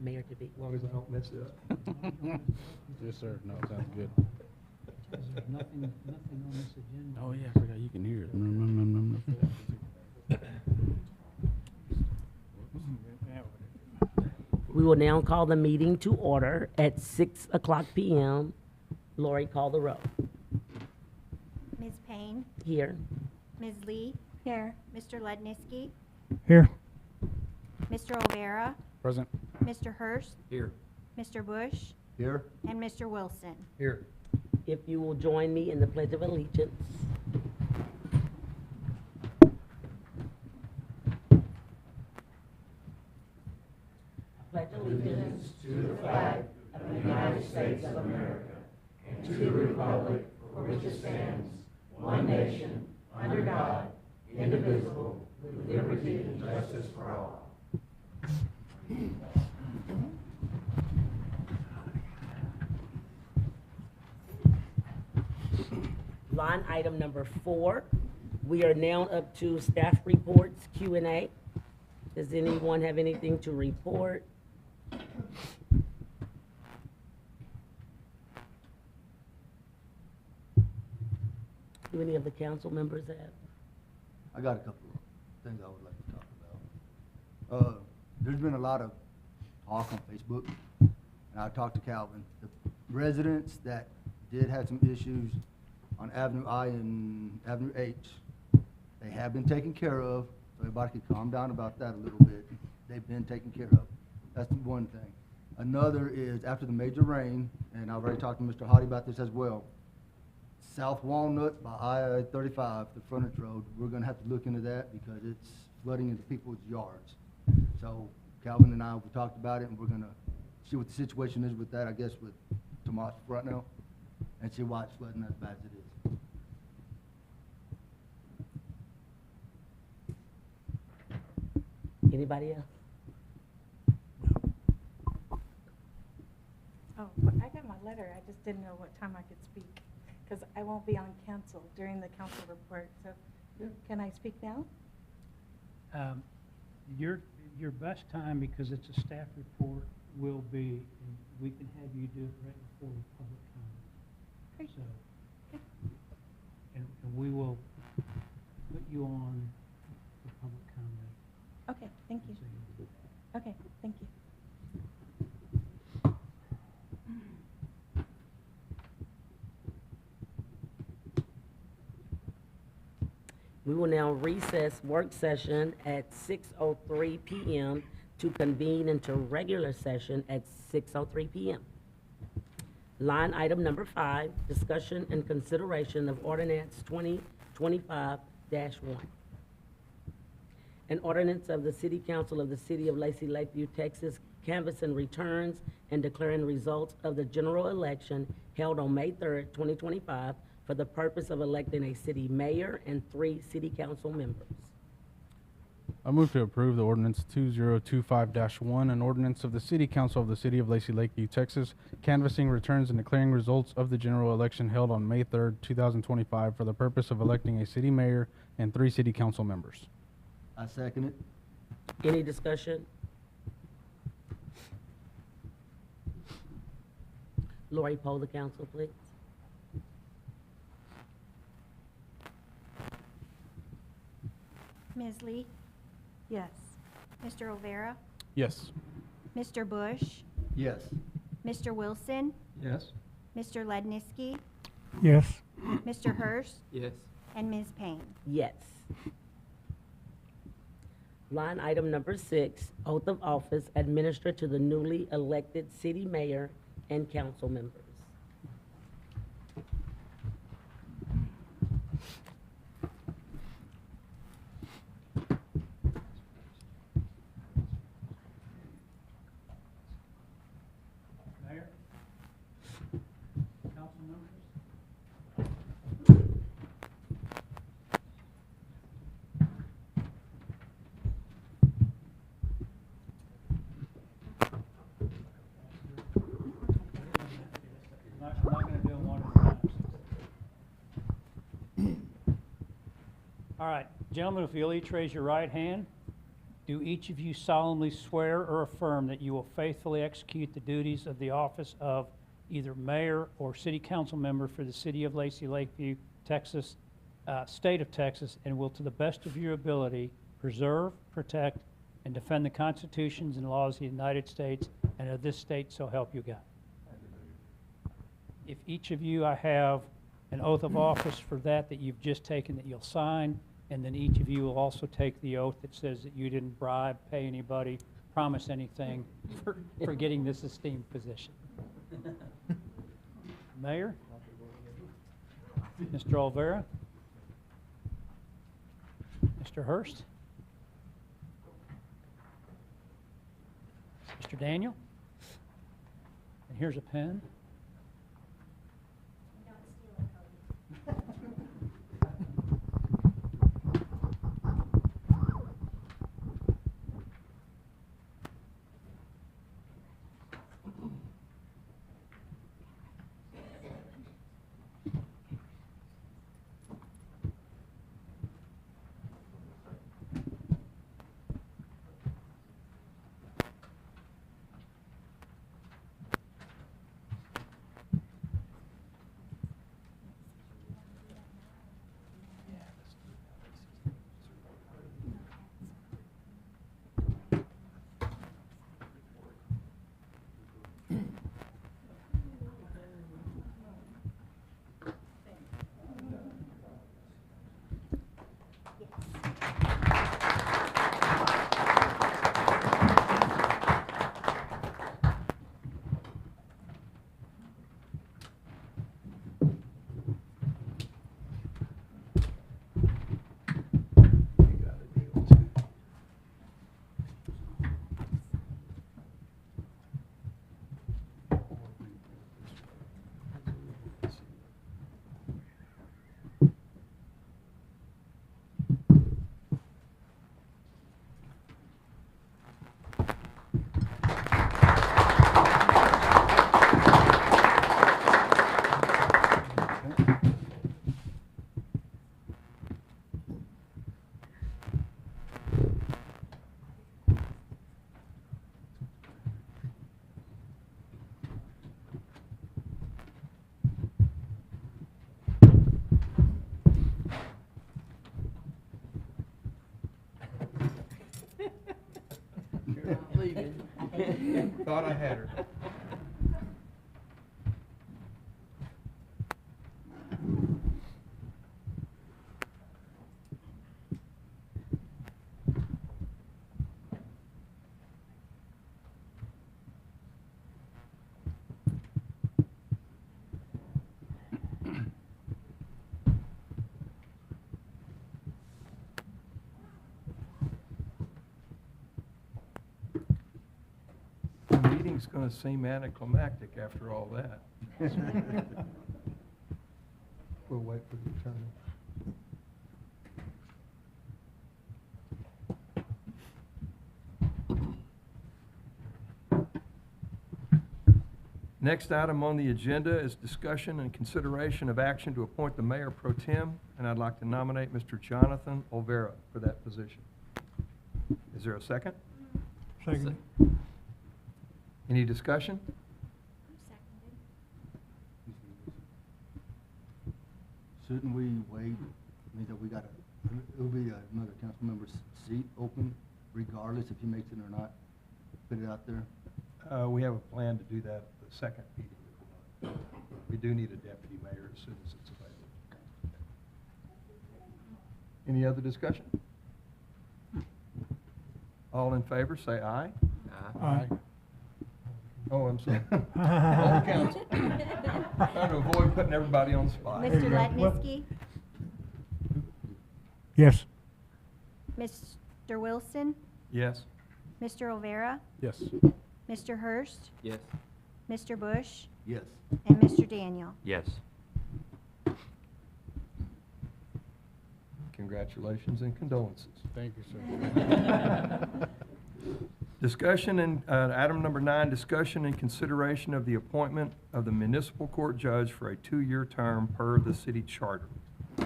mayor to be. As long as I don't mess it up. Yes, sir. No, sounds good. There's nothing on this agenda. Oh, yeah, I forgot you can hear it. We will now call the meeting to order at 6 o'clock p.m. Lori, call the roll. Ms. Payne, Here. Ms. Lee. Here. Mr. Ledniski, Here. Mr. O'Vera, Present. Mr. Hurst, Here. Mr. Bush, Here. and Mr. Wilson. Here. If you will join me in the Pledge of Allegiance. I pledge allegiance to the flag of the United States of America and to the republic for which it stands, one nation, under God, indivisible, with liberty and justice for all. Line item number 4, we are now up to staff reports, Q&A. Does anyone have anything to report? Do any of the council members have? I got a couple of things I would like to talk about. There's been a lot of talk on Facebook, and I talked to Calvin. The residents that did have some issues on Avenue I and Avenue H, they have been taken care of, so everybody can calm down about that a little bit. They've been taken care of. That's the one thing. Another is after the major rain, and I've already talked to Mr. Hottie about this as well, South Walnut by I-35, the frontage road, we're gonna have to look into that because it's flooding into people's yards. So Calvin and I, we talked about it, and we're gonna see what the situation is with that, I guess, with Tomas right now, and see why it's flooding as bad as it is. Anybody else? Oh, I got my letter, I just didn't know what time I could speak, because I won't be on council during the council report, so can I speak now? Your best time, because it's a staff report, will be, and we can have you do it right before the public comment. Great. So, Okay. and we will put you on for public comment. Okay, thank you. So Okay, thank you. We will now recess work session at 6:03 p.m. to convene into regular session at 6:03 p.m. Line item number 5, discussion and consideration of ordinance 2025-1. An ordinance of the City Council of the City of Lacy Lakeview, Texas, canvassing returns and declaring results of the general election held on May 3rd, 2025, for the purpose of electing a city mayor and 3 city council members. I move to approve the ordinance 2025-1, an ordinance of the City Council of the City of Lacy Lakeview, Texas, canvassing returns and declaring results of the general election held on May 3rd, 2025, for the purpose of electing a city mayor and 3 city council members. I second it. Any discussion? Lori, poll the council, please. Ms. Lee, Yes. Mr. O'Vera, Yes. Mr. Bush, Yes. Mr. Wilson, Yes. Mr. Ledniski, Yes. Mr. Hurst, Yes. and Ms. Payne. Yes. Line item number 6, oath of office administered to the newly elected city mayor and council members. Mayor? Council members? I'm not gonna do them one at a time. All right, gentlemen, if you'll each raise your right hand Do each of you solemnly swear or affirm that you will faithfully execute the duties of the office of either mayor or city council member for the city of Lacy Lakeview, Texas, state of Texas, and will to the best of your ability preserve, protect, and defend the constitutions and laws of the United States and of this state, so help you God? If each of you, I have an oath of office for that you've just taken that you'll sign, and then each of you will also take the oath that says that you didn't bribe, pay anybody, promise anything for getting this esteemed position. Mayor? Mr. Olvera? Mr. Hurst? Mr. Daniel? And here's a pen. Thought I had her. The meeting's gonna seem anticlimactic after all that. We'll wait for the attorney. Next item on the agenda is discussion and consideration of action to appoint the mayor pro tem, and I'd like to nominate Mr. Jonathan Olvera for that position. Is there a second? Second. Any discussion? Shouldn't we wait, I mean, that we got it'll be another council member's seat open regardless if he makes it or not? Put it out there? We have a plan to do that at the second meeting of the month. We do need a deputy mayor as soon as it's available. Any other discussion? All in favor, say aye. Aye. Oh, I'm sorry. All council. Trying to avoid putting everybody on the spot. Mr. Lednitzky, Yes. Mr. Wilson, Yes. Mr. Olvera, Yes. Mr. Hurst, Yes. Mr. Bush, Yes. and Mr. Daniel. Yes. Congratulations and condolences. Thank you, sir. Discussion and, item number 9, discussion and consideration of the appointment of the municipal court judge for a 2-year term per the city charter. I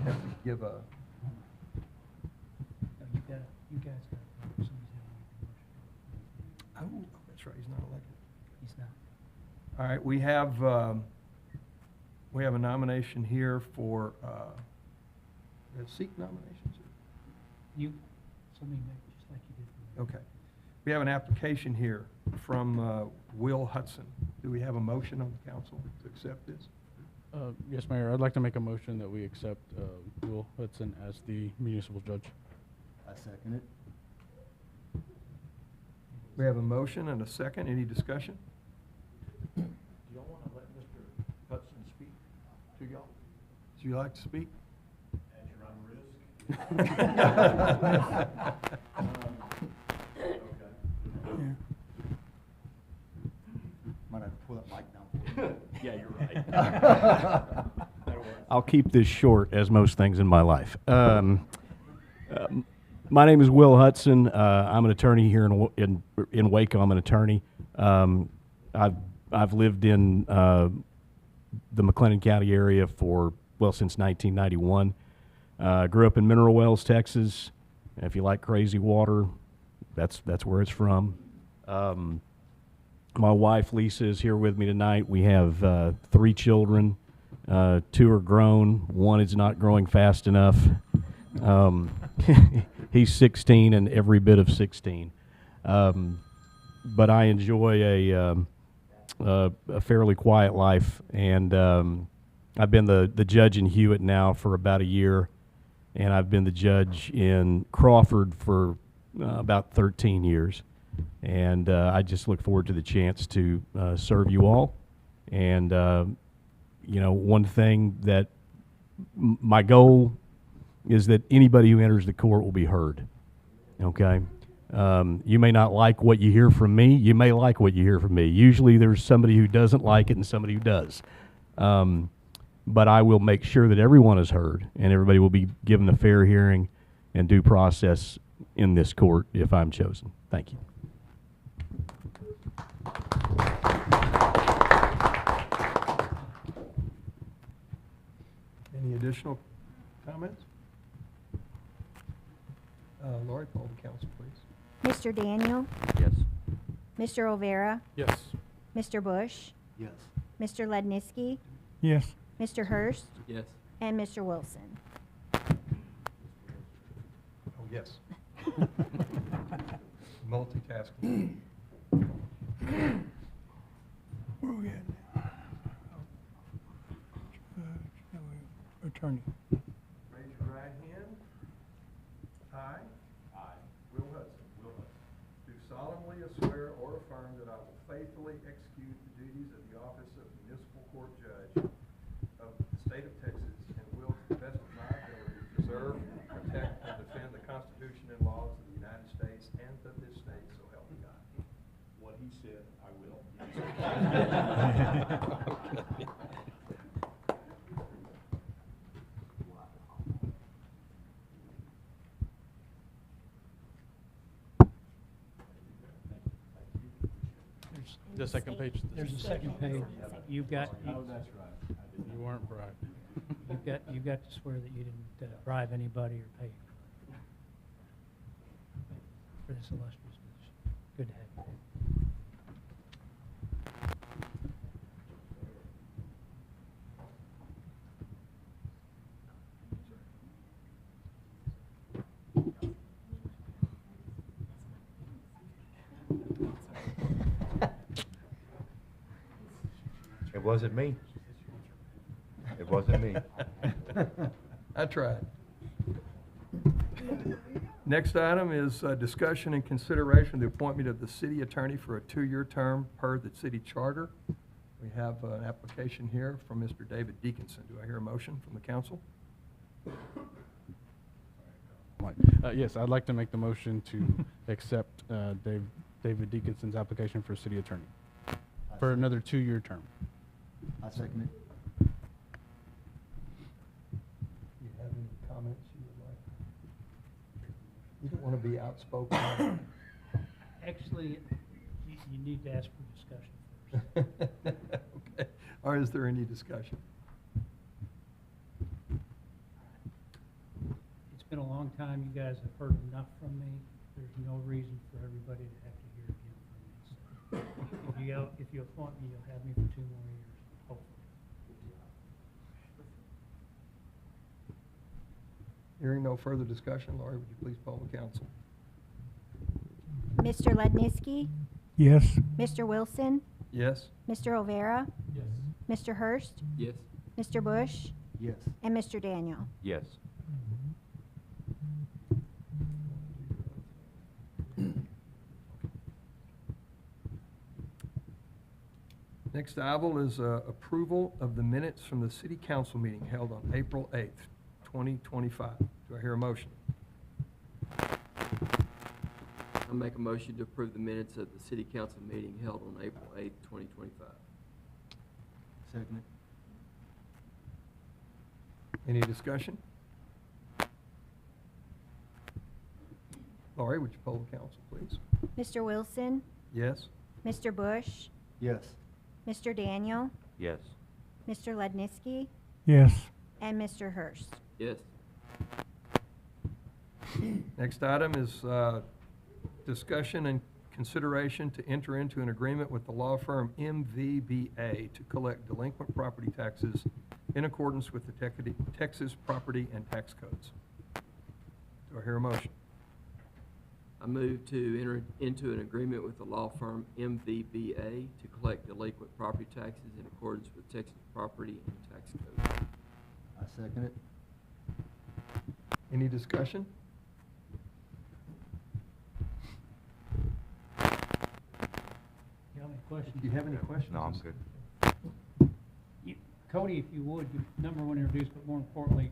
have to give a You guys got somebody's having a motion. Oh, that's right, he's not elected. He's not. All right, we have a nomination here for, seat nominations? Somebody make, just like you did for me. Okay. We have an application here from Will Hudson. Do we have a motion on the council to accept this? Yes, Mayor, I'd like to make a motion that we accept Will Hudson as the municipal judge. I second it. We have a motion and a second. Any discussion? Do y'all want to let Mr. Hudson speak to y'all? Would you like to speak? At your own risk? Okay. Might have to pull that mic down for you. Yeah, you're right. I'll keep this short, as most things in my life. My name is Will Hudson. I'm an attorney here in Waco. I'm an attorney. I've lived in the McLennan County area since 1991. Grew up in Mineral Wells, Texas. If you like crazy water, that's where it's from. My wife Lisa is here with me tonight. We have 3 children. 2 are grown. 1 is not growing fast enough. He's 16 and every bit of 16. But I enjoy a fairly quiet life, and I've been the judge in Hewitt now for about a year, and I've been the judge in Crawford for about 13 years. And I just look forward to the chance to serve you all. And, one thing that my goal is that anybody who enters the court will be heard, okay? You may not like what you hear from me. You may like what you hear from me. Usually there's somebody who doesn't like it and somebody who does. But I will make sure that everyone is heard and everybody will be given a fair hearing and due process in this court if I'm chosen. Thank you. Any additional comments? Lori, poll the council, please. Mr. Daniel, Yes. Mr. Olvera, Yes. Mr. Bush, Yes. Mr. Ledniski, Yes. Mr. Hurst, Yes. and Mr. Wilson. Oh, yes. Multitasking. Where are we at now? Attorney. Raise your right hand. I. Will Hudson. Do solemnly swear or affirm that I will faithfully execute the duties of the office of municipal court judge of the state of Texas and will, to the best of my ability, preserve, protect, and defend the Constitution and laws of the United States and of this state, so help me God. What he said, I will. The second page. There's a second page. You've got, You weren't bribed. you've got to swear that you didn't bribe anybody or pay for this illustrious position. Good to have you. It wasn't me. It wasn't me. I tried. Next item is discussion and consideration of the appointment of the city attorney for a 2-year term per the city charter. We have an application here from Mr. David Deaconson. Do I hear a motion from the council? Yes, I'd like to make the motion to accept David Deaconson's application for city attorney for another 2-year term. I second it. Do you have any comments you would like? You don't want to be outspoken. Actually, you need to ask for discussion first. Okay. Or is there any discussion? It's been a long time. You guys have heard enough from me. There's no reason for everybody to have to hear again from me. So if you appoint me, you'll have me for 2 more years, hopefully. Hearing no further discussion, Laurie, would you please poll the council? Mr. Ledniski, Yes. Mr. Wilson, Yes? Mr. Overa, Yes. Mr. Hurst, Yes. Mr. Bush, Yes. and Mr. Daniel. Yes. Next item is approval of the minutes from the city council meeting held on April 8th, 2025. Do I hear a motion? I'll make a motion to approve the minutes of the city council meeting held on April 8th, 2025. Second. Any discussion? Laurie, would you poll the council, please? Mr. Wilson, Yes? Mr. Bush, Yes. Mr. Daniel, Yes. Mr. Ledniski, Yes. and Mr. Hurst. Yes. Next item is discussion and consideration to enter into an agreement with the law firm MVBA to collect delinquent property taxes in accordance with the Texas property and tax codes. Do I hear a motion? I move to enter into an agreement with the law firm MVBA to collect delinquent property taxes in accordance with Texas property and tax code. I second it. Any discussion? You have any questions? Do you have any questions? No, I'm good. Cody, if you would, number one, introduce, but more importantly,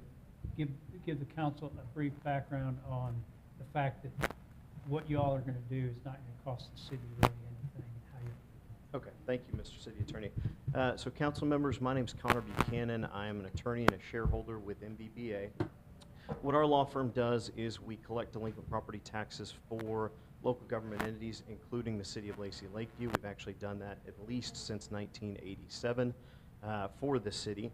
give the council a brief background on the fact that what you all are going to do is not going to cost the city really anything, and how you. Okay, thank you, Mr. City Attorney. So council members, my name's Connor Buchanan. I am an attorney and a shareholder with MVBA. What our law firm does is we collect delinquent property taxes for local government entities, including the city of Lacy Lakeview. We've actually done that at least since 1987 for the city.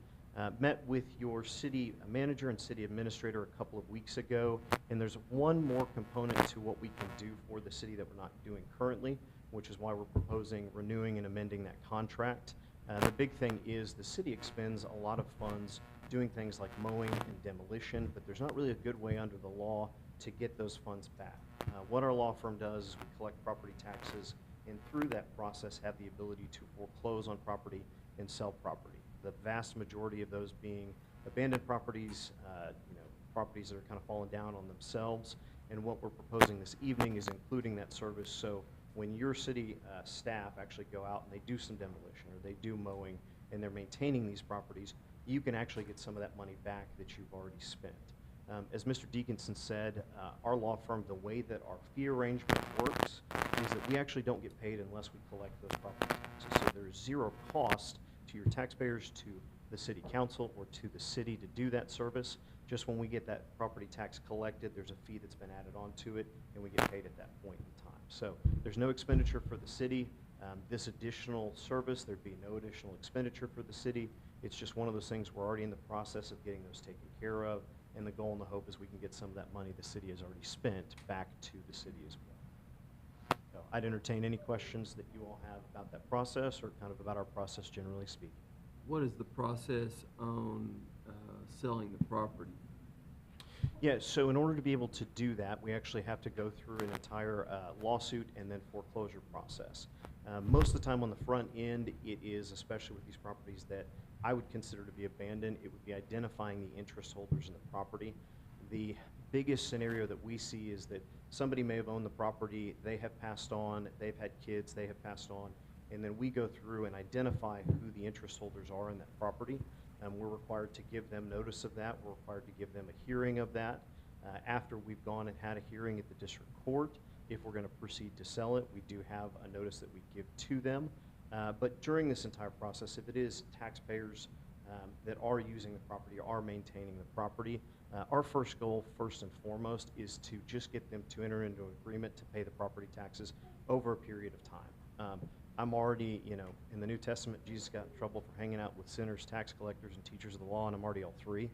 Met with your city manager and city administrator a couple of weeks ago, and there's one more component to what we can do for the city that we're not doing currently, which is why we're proposing renewing and amending that contract. The big thing is the city expends a lot of funds doing things like mowing and demolition, but there's not really a good way under the law to get those funds back. What our law firm does is we collect property taxes, and through that process have the ability to foreclose on property and sell property. The vast majority of those being abandoned properties, properties that are kind of fallen down on themselves. And what we're proposing this evening is including that service. So when your city staff actually go out and they do some demolition or they do mowing and they're maintaining these properties, you can actually get some of that money back that you've already spent. As Mr. Deaconson said, our law firm, the way that our fee arrangement works is that we actually don't get paid unless we collect those property taxes. So there's zero cost to your taxpayers, to the city council, or to the city to do that service. Just when we get that property tax collected, there's a fee that's been added onto it, and we get paid at that point in time. So there's no expenditure for the city. This additional service, there'd be no additional expenditure for the city. It's just one of those things we're already in the process of getting those taken care of, and the goal and the hope is we can get some of that money the city has already spent back to the city as well. So I'd entertain any questions that you all have about that process or kind of about our process generally speaking. What is the process on selling the property? Yeah, so in order to be able to do that, we actually have to go through an entire lawsuit and then foreclosure process. Most of the time on the front end, it is, especially with these properties that I would consider to be abandoned, it would be identifying the interest holders in the property. The biggest scenario that we see is that somebody may have owned the property, they have passed on, they've had kids, they have passed on, and then we go through and identify who the interest holders are in that property. We're required to give them notice of that. We're required to give them a hearing of that. After we've gone and had a hearing at the district court, if we're going to proceed to sell it, we do have a notice that we give to them. But during this entire process, if it is taxpayers that are using the property, are maintaining the property, our first goal, first and foremost, is to just get them to enter into an agreement to pay the property taxes over a period of time. I'm already, in the New Testament, Jesus got in trouble for hanging out with sinners, tax collectors, and teachers of the law, and I'm already all three.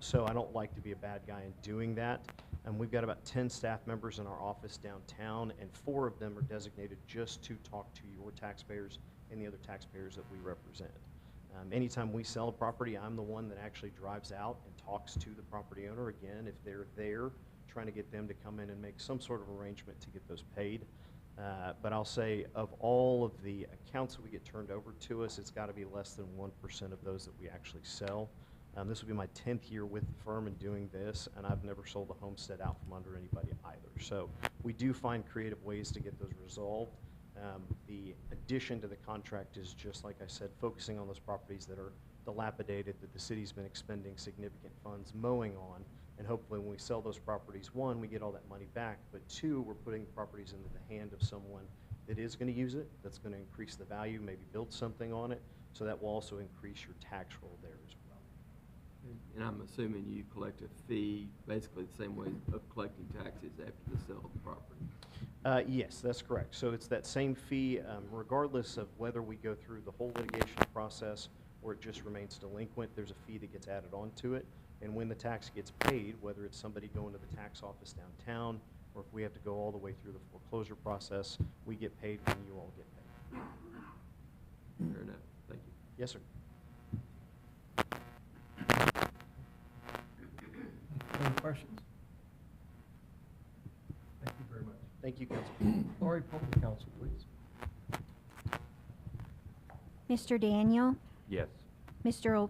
So I don't like to be a bad guy in doing that. And we've got about 10 staff members in our office downtown, and 4 of them are designated just to talk to your taxpayers and the other taxpayers that we represent. Anytime we sell a property, I'm the one that actually drives out and talks to the property owner again, if they're there, trying to get them to come in and make some sort of arrangement to get those paid. But I'll say, of all of the accounts that we get turned over to us, it's got to be less than 1% of those that we actually sell. This will be my 10th year with the firm and doing this, and I've never sold a homestead out from under anybody either. So we do find creative ways to get those resolved. The addition to the contract is, just like I said, focusing on those properties that are dilapidated, that the city's been expending significant funds mowing on, and hopefully when we sell those properties, 1, we get all that money back, but 2, we're putting the properties into the hand of someone that is going to use it, that's going to increase the value, maybe build something on it, so that will also increase your tax roll there as well. And I'm assuming you collect a fee, basically the same way of collecting taxes after the sale of the property. Yes, that's correct. So it's that same fee, regardless of whether we go through the whole litigation process or it just remains delinquent, there's a fee that gets added onto it. And when the tax gets paid, whether it's somebody going to the tax office downtown, or if we have to go all the way through the foreclosure process, we get paid when you all get paid. Fair enough. Thank you. Yes, sir. Any questions? Thank you very much. Thank you, Council. Lori, poll the council, please. Mr. Daniel, Yes. Mr.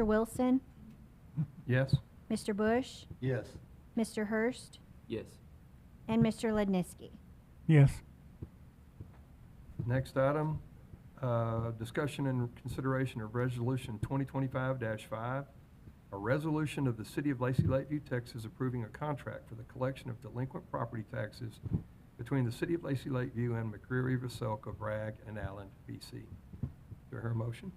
Wilson, Yes? Mr. Bush, Yes. Mr. Hurst, Yes. and Mr. Ledniski. Yes. Next item, discussion and consideration of Resolution 2025-5, a resolution of the City of Lacy Lakeview, Texas, approving a contract for the collection of delinquent property taxes between the City of Lacy Lakeview and McCreary, Veselka, Bragg, and Allen, BC. Do I hear a motion?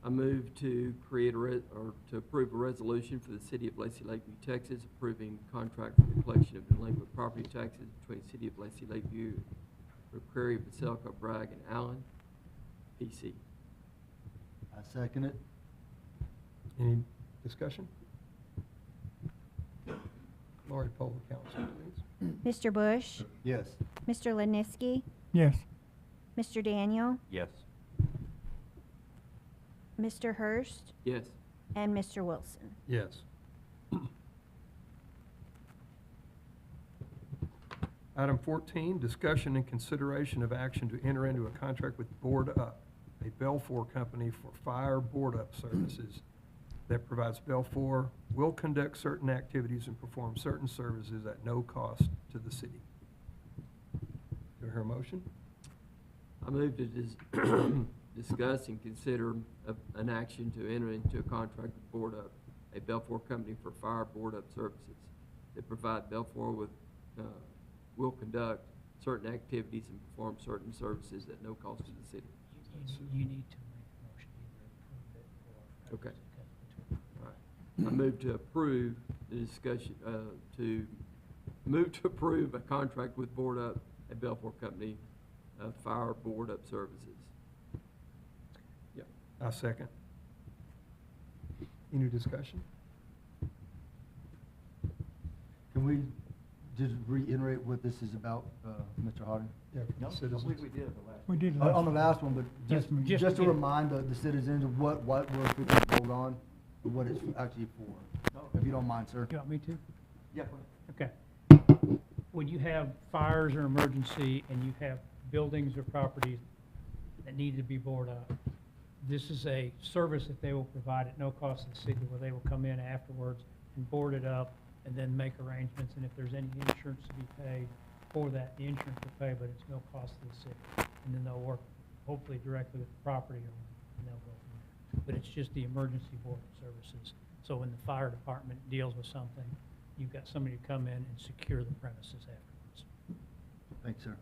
I move to create to approve a resolution for the City of Lacy Lakeview, Texas, approving contract for the collection of delinquent property taxes between the City of Lacy Lakeview, McCreary, Veselka, Bragg, and Allen, PC. I second it. Any discussion? Lori, poll the council, please. Mr. Bush, Yes. Mr. Ledniski, Yes. Mr. Daniel, Yes. Mr. Hurst, Yes. and Mr. Wilson. Yes. Item 14, discussion and consideration of action to enter into a contract with Board Up, a Belfour company for fire board up services that provides Belfour will conduct certain activities and perform certain services at no cost to the city. Do I hear a motion? I move to discuss and consider an action to enter into a contract with Board Up, a Belfour company for fire board up services that provide Belfour with, will conduct certain activities and perform certain services at no cost to the city. You need to make a motion, either approve it or. Okay. All right. I move to approve the discussion, to approve a contract with Board Up, a Belfour company, fire board up services. Yep. I second. Any discussion? Can we just reiterate what this is about, Mr. Harding? Yeah, for the citizens. we did the last. We did On the last one, but Just just to to get- remind the citizens of what we're fixing to vote on, and what it's actually for, if you don't mind, sir. Do you want me to? Yeah. Okay. When you have fires or emergency and you have buildings or properties that need to be boarded up, this is a service that they will provide at no cost to the city, where they will come in afterwards and board it up and then make arrangements, and if there's any insurance to be paid for that, the insurance will pay, but it's no cost to the city. And then they'll work hopefully directly with the property owner, and they'll go from there. But it's just the emergency board services. So when the fire department deals with something, you've got somebody to come in and secure the premises afterwards. Thanks, sir.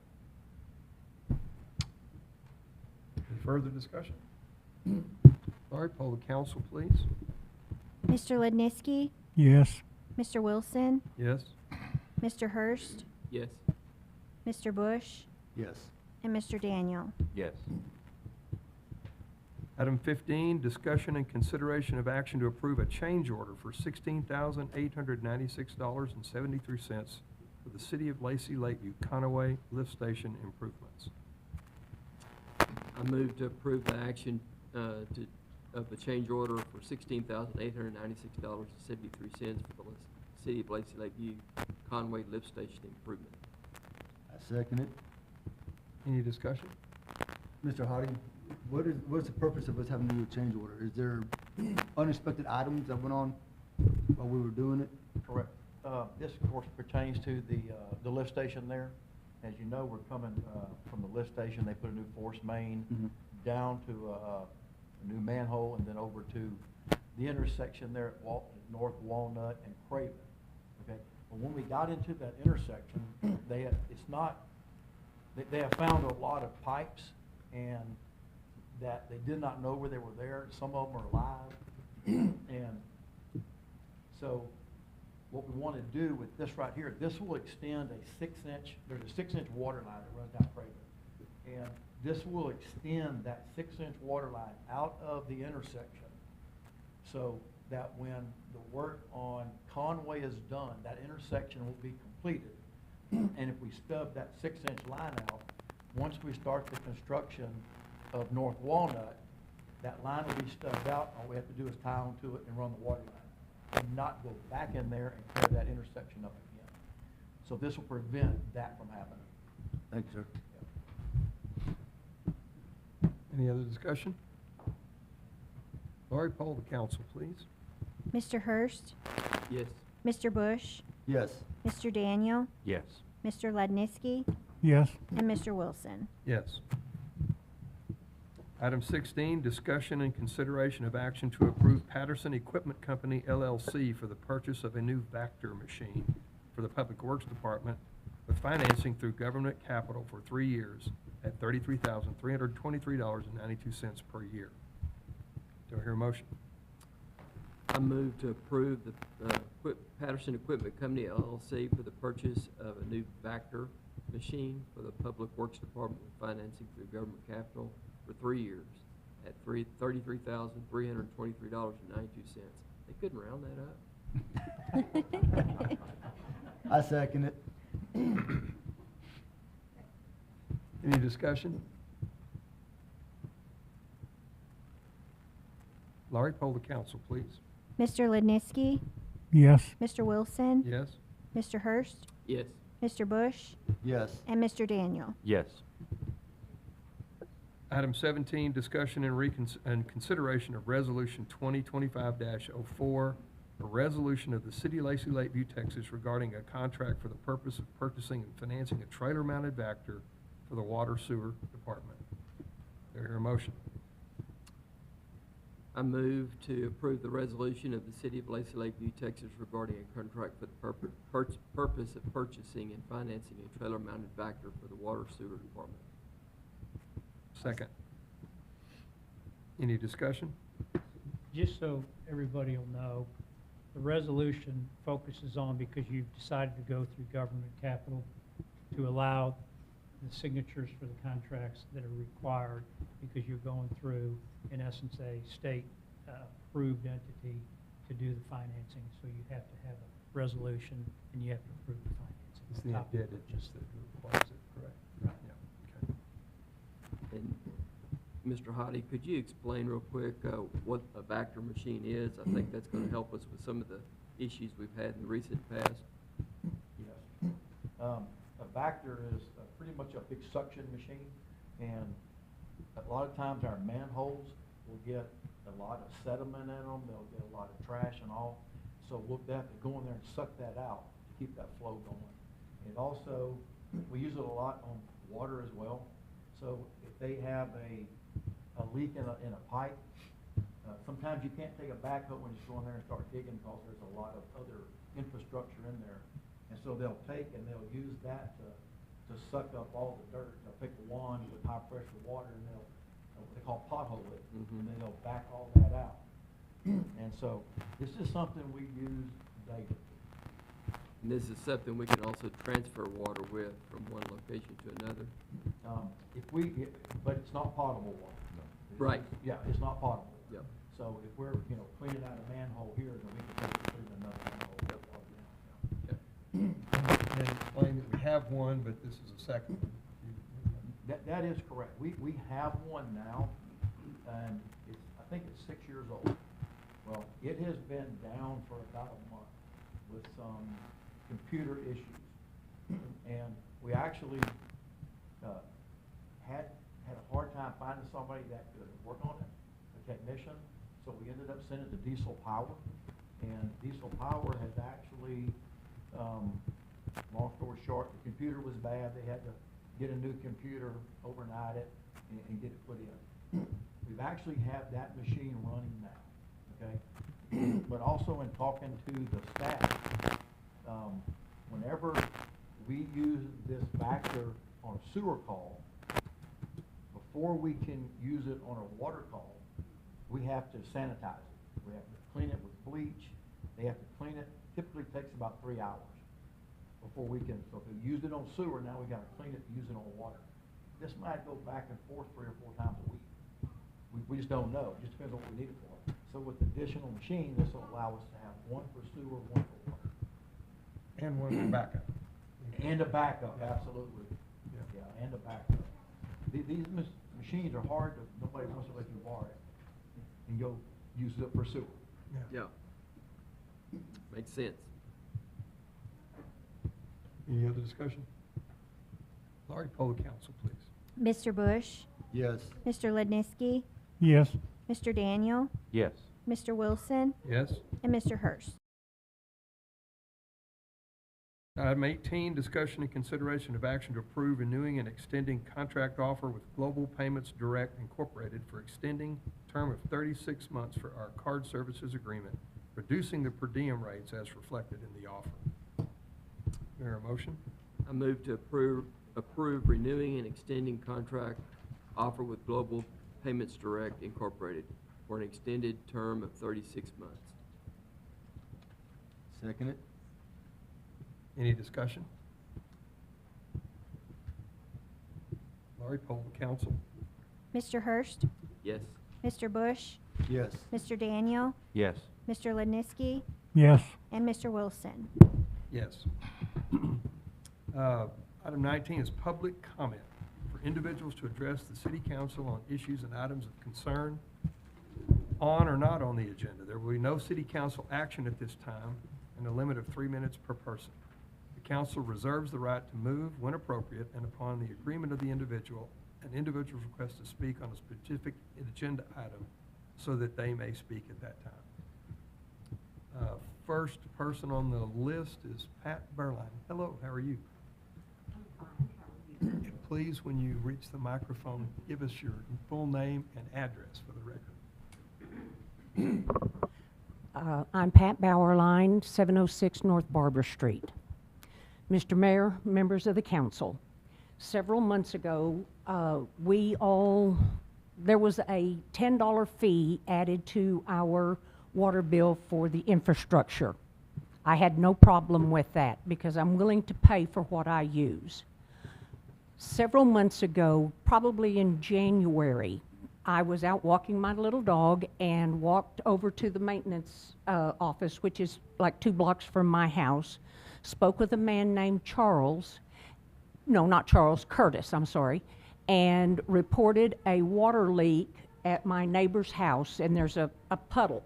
Any further discussion? Lori, poll the council, please. Mr. Ledniski, Yes. Mr. Wilson, Yes? Mr. Hurst, Yes. Mr. Bush, Yes. and Mr. Daniel. Yes. Item 15, discussion and consideration of action to approve a change order for $16,896.73 for the City of Lacy Lakeview Conaway Lift Station improvements. I move to approve the action of the change order for $16,896.73 for the City of Lacy Lakeview Conway Lift Station improvement. I second it. Any discussion? Mr. Hardy, what's the purpose of us having to do a change order? Is there unexpected items that went on while we were doing it? Correct. This, of course, pertains to the lift station there. As you know, we're coming from the lift station. They put a new force main down to a new manhole and then over to the intersection there at North Walnut and Craven. Okay. Well, when we got into that intersection, they have found a lot of pipes and that they did not know where they were there. Some of them are alive. And so what we want to do with this right here, this will extend a 6-inch, there's a 6-inch water line that runs down Craven. And this will extend that 6-inch water line out of the intersection so that when the work on Conway is done, that intersection will be completed. And if we stub that 6-inch line out, once we start the construction of North Walnut, that line will be stubbed out. All we have to do is tie onto it and run the water line and not go back in there and tear that intersection up again. So this will prevent that from happening. Thank you, sir. Any other discussion? Laurie, poll the council, please. Mr. Hurst, Yes. Mr. Bush, Yes. Mr. Daniel, Yes. Mr. Ledniski, Yes. and Mr. Wilson. Yes. Item 16, discussion and consideration of action to approve Patterson Equipment Company LLC for the purchase of a new Vector machine for the Public Works Department with financing through government capital for 3 years at $33,323.92 per year. Do I hear a motion? I move to approve the Patterson Equipment Company LLC for the purchase of a new Vector machine for the Public Works Department with financing through government capital for 3 years at $33,323.92. They couldn't round that up. I second it. Any discussion? Laurie, poll the council, please. Mr. Ledniski, Yes. Mr. Wilson, Yes? Mr. Hurst, Yes. Mr. Bush, Yes. and Mr. Daniel. Yes. Item 17, discussion and consideration of Resolution 2025-04, a resolution of the City of Lacy Lakeview, Texas regarding a contract for the purpose of purchasing and financing a trailer-mounted Vector for the Water Sewer Department. Do I hear a motion? I move to approve the resolution of the City of Lacy Lakeview, Texas regarding a contract for the purpose of purchasing and financing a trailer-mounted Vector for the Water Sewer Department. Second. Any discussion? Just so everybody will know, the resolution focuses on, because you've decided to go through government capital, to allow the signatures for the contracts that are required, because you're going through, in essence, a state approved entity to do the financing. So you have to have a resolution and you have to approve the financing. It's the Copy of indebted purchase. that requires it, correct? Right. Yeah, okay. And Mr. Hottie, could you explain real quick what a Vector machine is? I think that's going to help us with some of the issues we've had in the recent past. Yes. A Vector is pretty much a big suction machine, and a lot of times our manholes will get a lot of sediment in them. They'll get a lot of trash and all. So we'll have to go in there and suck that out to keep that flow going. It also, we use it a lot on water as well. So if they have a leak in a pipe, sometimes you can't take a backhoe when you go in there and start digging because there's a lot of other infrastructure in there. And so they'll take and they'll use that to suck up all the dirt. They'll pick a wand with high pressure water and they'll, what they call pothole it, and then they'll back all that out. And so this is something we use daily. And this is something we can also transfer water with from one location to another. But it's not potable water. Right. Yeah, it's not potable. Yep. So if we're, you know, cleaning out a manhole here, then we can take it clean another manhole. And explain that we have one, but this is a second one. That is correct. We have one now, and I think it's 6 years old. Well, it has been down for about a month with some computer issues. And we actually, had a hard time finding somebody that could work on it, a technician. So we ended up sending it to Diesel Power. And Diesel Power has actually, long story short, the computer was bad. They had to get a new computer, overnight it, and get it put in. We've actually have that machine running now, okay? But also in talking to the staff, whenever we use this Vector on a sewer call, before we can use it on a water call, we have to sanitize it. We have to clean it with bleach. They have to clean it. Typically takes about 3 hours before we can. So if we used it on sewer, now we got to clean it to use it on water. This might go back and forth 3 or 4 times a week. We just don't know. It just depends on what we need it for. So with the additional machine, this will allow us to have one for sewer, one for water. And one for backup. And a backup, absolutely. Yeah, and a backup. These machines are hard to, nobody wants to let you borrow it and go use it for sewer. Yeah. Makes sense. Any other discussion? Laurie, poll the council, please. Mr. Bush? Yes. Mr. Ledniski? Yes. Mr. Daniel? Yes. Mr. Wilson? Yes. And Mr. Hurst. Item 18, discussion and consideration of action to approve renewing and extending contract offer with Global Payments Direct Incorporated for extending term of 36 months for our card services agreement, reducing the per diem rates as reflected in the offer. There a motion? I move to approve renewing and extending contract offer with Global Payments Direct Incorporated for an extended term of 36 months. Second it? Any discussion? Laurie, poll the council. Mr. Hurst? Yes. Mr. Bush? Yes. Mr. Daniel? Yes. Mr. Ledniski? Yes. And Mr. Wilson. Yes. Item 19 is public comment for individuals to address the city council on issues and items of concern on or not on the agenda. There will be no city council action at this time and a limit of 3 minutes per person. The council reserves the right to move when appropriate and upon the agreement of the individual, an individual's request to speak on a specific agenda item so that they may speak at that time. First person on the list is Pat Berline. Hello, how are you? I'm fine, how are you? And please, when you reach the microphone, give us your full name and address for the record. I'm Pat Bauerlein, 706 North Barber Street. Mr. Mayor, members of the council, several months ago, there was a $10 fee added to our water bill for the infrastructure. I had no problem with that because I'm willing to pay for what I use. Several months ago, probably in January, I was out walking my little dog and walked over to the maintenance office, which is like 2 blocks from my house, spoke with a man named Charles, no, not Charles, Curtis, I'm sorry, and reported a water leak at my neighbor's house, and there's a puddle.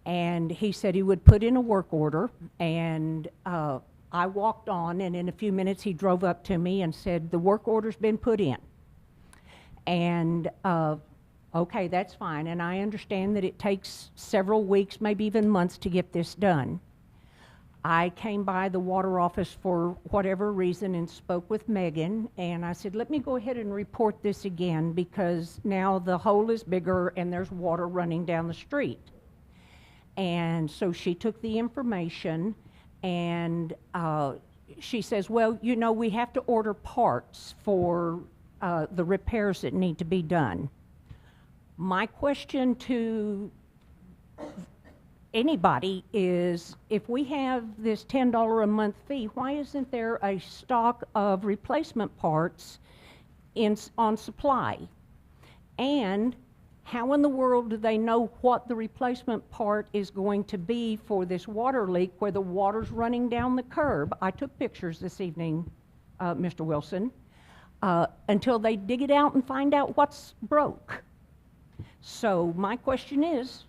And he said he would put in a work order, and I walked on, and in a few minutes he drove up to me and said, the work order's been put in. And okay, that's fine, and I understand that it takes several weeks, maybe even months to get this done. I came by the water office for whatever reason and spoke with Megan, and I said, let me go ahead and report this again because now the hole is bigger and there's water running down the street. And so she took the information and she says, well, you know, we have to order parts for the repairs that need to be done. My question to anybody is, if we have this $10 a month fee, why isn't there a stock of replacement parts on supply? And how in the world do they know what the replacement part is going to be for this water leak where the water's running down the curb? I took pictures this evening, Mr. Wilson, until they dig it out and find out what's broke. So my question is,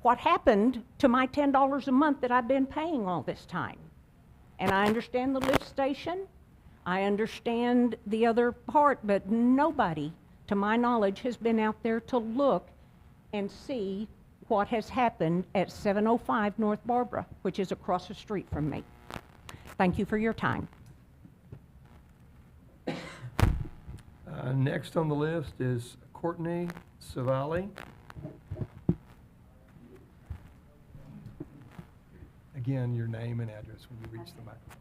what happened to my $10 a month that I've been paying all this time? And I understand the lift station, I understand the other part, but nobody, to my knowledge, has been out there to look and see what has happened at 705 North Barbara, which is across the street from me. Thank you for your time. Next on the list is Courtney Savali. Again, your name and address when you reach the microphone.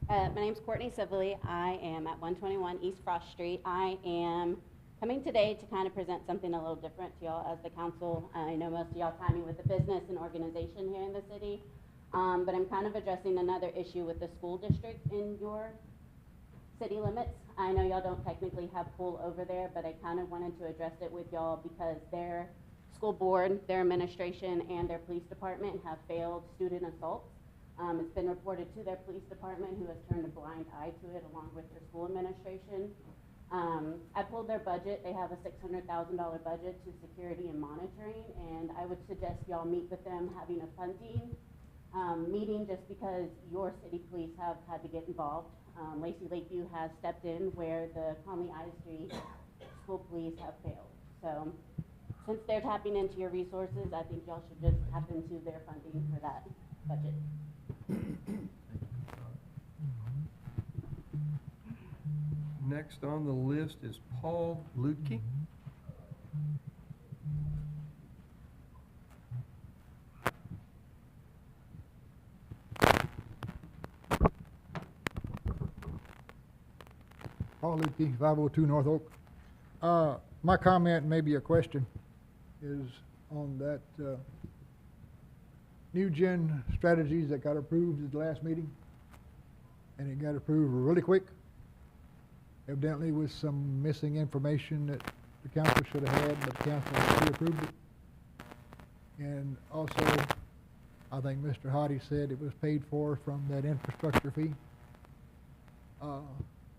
My name's Courtney Sibley. I am at 121 East Frost Street. I am coming today to kind of present something a little different to y'all as the council. I know most of y'all tie me with the business and organization here in the city, but I'm kind of addressing another issue with the school district in your city limits. I know y'all don't technically have pool over there, but I kind of wanted to address it with y'all because their school board, their administration, and their police department have failed student assaults. It's been reported to their police department, who has turned a blind eye to it along with their school administration. I pulled their budget. They have a $600,000 budget to security and monitoring, and I would suggest y'all meet with them having a funding meeting just because your city police have had to get involved. Lacy Lakeview has stepped in where the Conley ISD school police have failed. So since they're tapping into your resources, I think y'all should just tap into their funding for that budget. Next on the list is Paul Lutke. Paul Lutke, 502 North Oak. My comment, maybe a question, is on that new gen strategies that got approved at the last meeting, and it got approved really quick, evidently with some missing information that the council should have had, but the council pre-approved it. And also, I think Mr. Hottie said it was paid for from that infrastructure fee.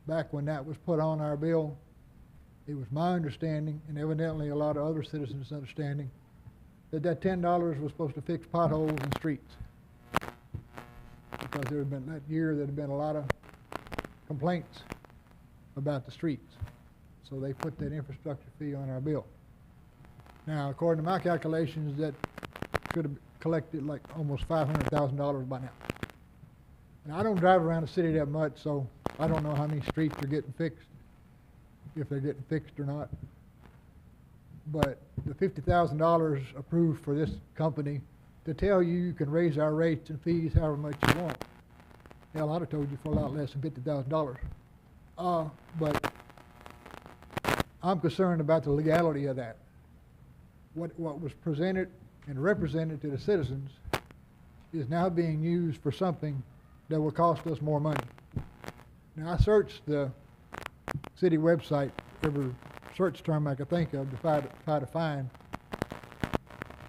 Back when that was put on our bill, it was my understanding, and evidently a lot of other citizens' understanding, that that $10 was supposed to fix potholes and streets. Because there had been, that year, there had been a lot of complaints about the streets. So they put that infrastructure fee on our bill. Now, according to my calculations, that could have collected like almost $500,000 by now. Now, I don't drive around the city that much, so I don't know how many streets are getting fixed, if they're getting fixed or not. But the $50,000 approved for this company to tell you you can raise our rates and fees however much you want. Hell, I'd have told you for a lot less than $50,000. But I'm concerned about the legality of that. What was presented and represented to the citizens is now being used for something that will cost us more money. Now, I searched the city website, every search term I could think of, to try to find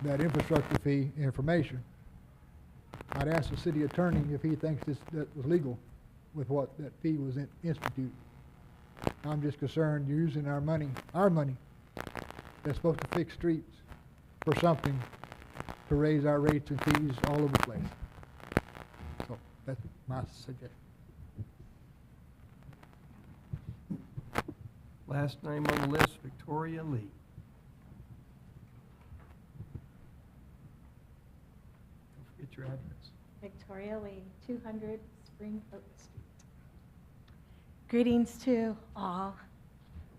that infrastructure fee information. I'd asked the city attorney if he thinks that was legal with what that fee was instituted. I'm just concerned using our money that's supposed to fix streets for something to raise our rates and fees all over the place. So that's my suggestion. Last name on the list, Victoria Lee. Don't forget your address. Victoria Lee, 200 Spring Oak Street. Greetings to all,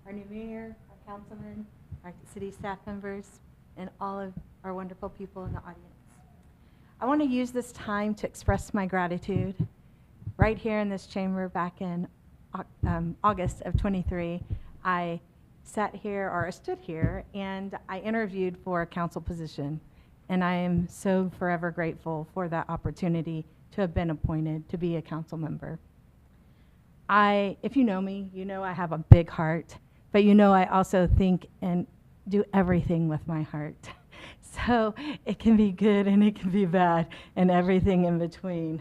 our new mayor, our councilmen, our city staff members, and all of our wonderful people in the audience. I want to use this time to express my gratitude. Right here in this chamber back in August of 23, I stood here, and I interviewed for a council position. And I am so forever grateful for that opportunity to have been appointed to be a council member. if you know me, you know I have a big heart, but you know I also think and do everything with my heart. So it can be good and it can be bad and everything in between.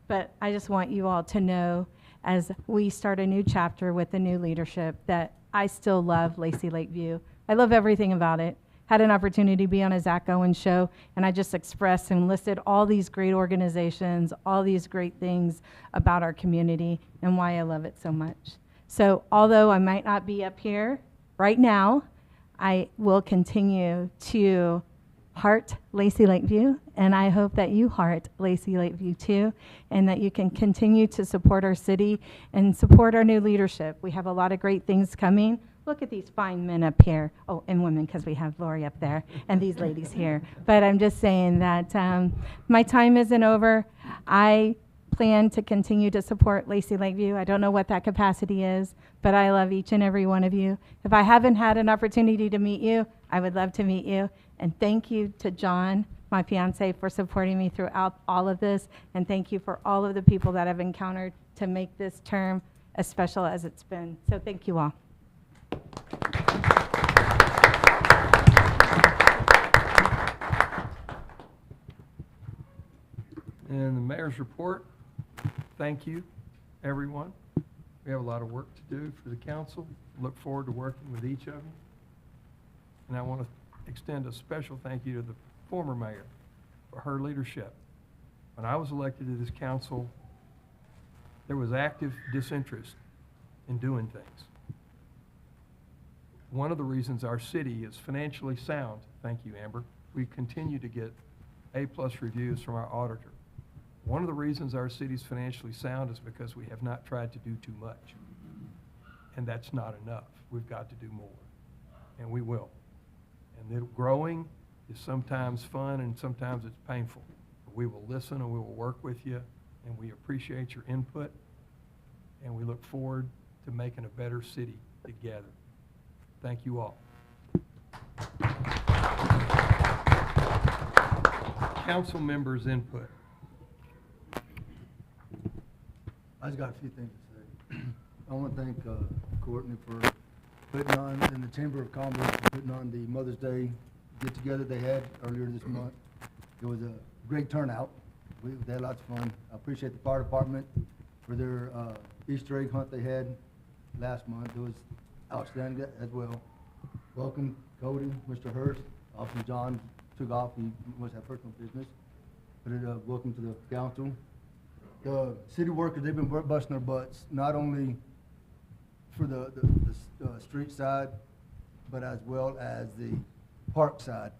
But I just want you all to know, as we start a new chapter with the new leadership, that I still love Lacy Lakeview. I love everything about it. Had an opportunity to be on a Zach Owens show, and I just expressed and listed all these great organizations, all these great things about our community and why I love it so much. So although I might not be up here right now, I will continue to heart Lacy Lakeview, and I hope that you heart Lacy Lakeview too, and that you can continue to support our city and support our new leadership. We have a lot of great things coming. Look at these fine men up here. Oh, and women, because we have Lori up there, and these ladies here. But I'm just saying that my time isn't over. I plan to continue to support Lacy Lakeview. I don't know what that capacity is, but I love each and every one of you. If I haven't had an opportunity to meet you, I would love to meet you. And thank you to John, my fiance, for supporting me throughout all of this. And thank you for all of the people that I've encountered to make this term as special as it's been. So thank you all. And the mayor's report, thank you, everyone. We have a lot of work to do for the council. Look forward to working with each of you. And I want to extend a special thank you to the former mayor for her leadership. When I was elected to this council, there was active disinterest in doing things. One of the reasons our city is financially sound, thank you, Amber, we continue to get A+ reviews from our auditor. One of the reasons our city's financially sound is because we have not tried to do too much. And that's not enough. We've got to do more. And we will. And then growing is sometimes fun and sometimes it's painful. But we will listen and we will work with you, and we appreciate your input, and we look forward to making a better city together. Thank you all. Council members' input. I just got a few things to say. I want to thank Courtney for putting on, and the Chamber of Commerce for putting on the Mother's Day get-together they had earlier this month. It was a great turnout. They had lots of fun. I appreciate the fire department for their Easter egg hunt they had last month. It was outstanding as well. Welcome, Cody, Mr. Hurst. Officer John took off. He must have personal business. But welcome to the council. The city workers, they've been busting their butts, not only for the street side, but as well as the park side.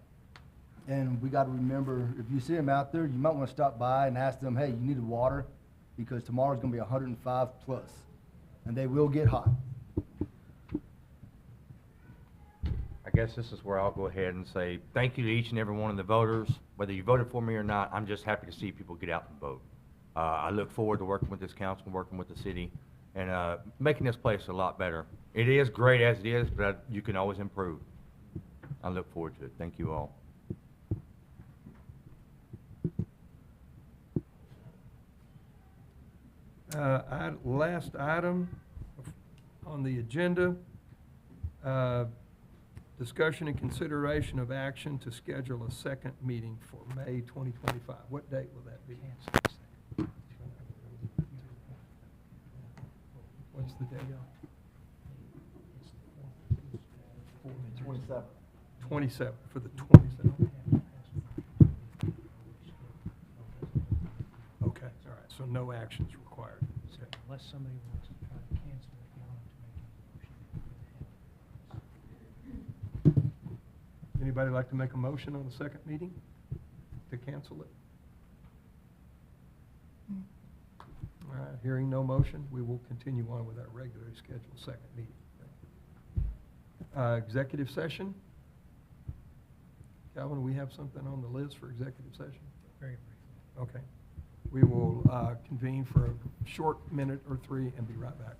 And we got to remember, if you see them out there, you might want to stop by and ask them, hey, you need water, because tomorrow's going to be 105 plus, and they will get hot. I guess this is where I'll go ahead and say thank you to each and every one of the voters. Whether you voted for me or not, I'm just happy to see people get out and vote. I look forward to working with this council, working with the city, and making this place a lot better. It is great as it is, but you can always improve. I look forward to it. Thank you all. Last item on the agenda, discussion and consideration of action to schedule a second meeting for May 2025. What date will that be? What's the date? 27. 27, for the 27th. Okay, all right, so no actions required. Okay. Unless somebody wants to try to cancel it, you don't have to make any motion. Anybody like to make a motion on the second meeting to cancel it? All right, hearing no motion, we will continue on with our regularly scheduled second meeting. Executive session. Calvin, we have something on the list for executive session? Very briefly. Okay. We will convene for a short minute or three and be right back.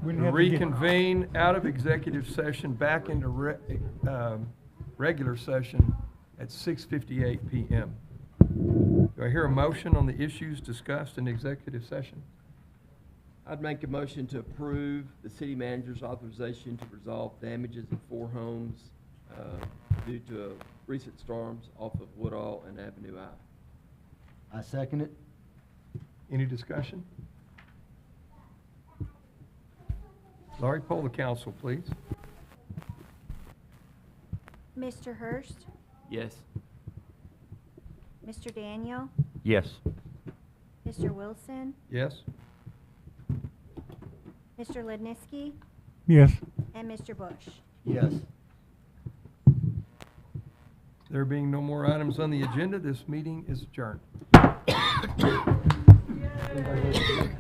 We didn't have to get- reconvene out of executive session back into regular session at 6:58 PM. Do I hear a motion on the issues discussed in executive session? I'd make a motion to approve the city manager's authorization to resolve damages in 4 homes due to recent storms off of Woodall and Avenue I. I second it. Any discussion? Laurie, poll the council, please. Mr. Hurst, Yes. Mr. Daniel, Yes. Mr. Wilson, Yes? Mr. Ledniski, Yes. and Mr. Bush. Yes. There being no more items on the agenda, this meeting is adjourned.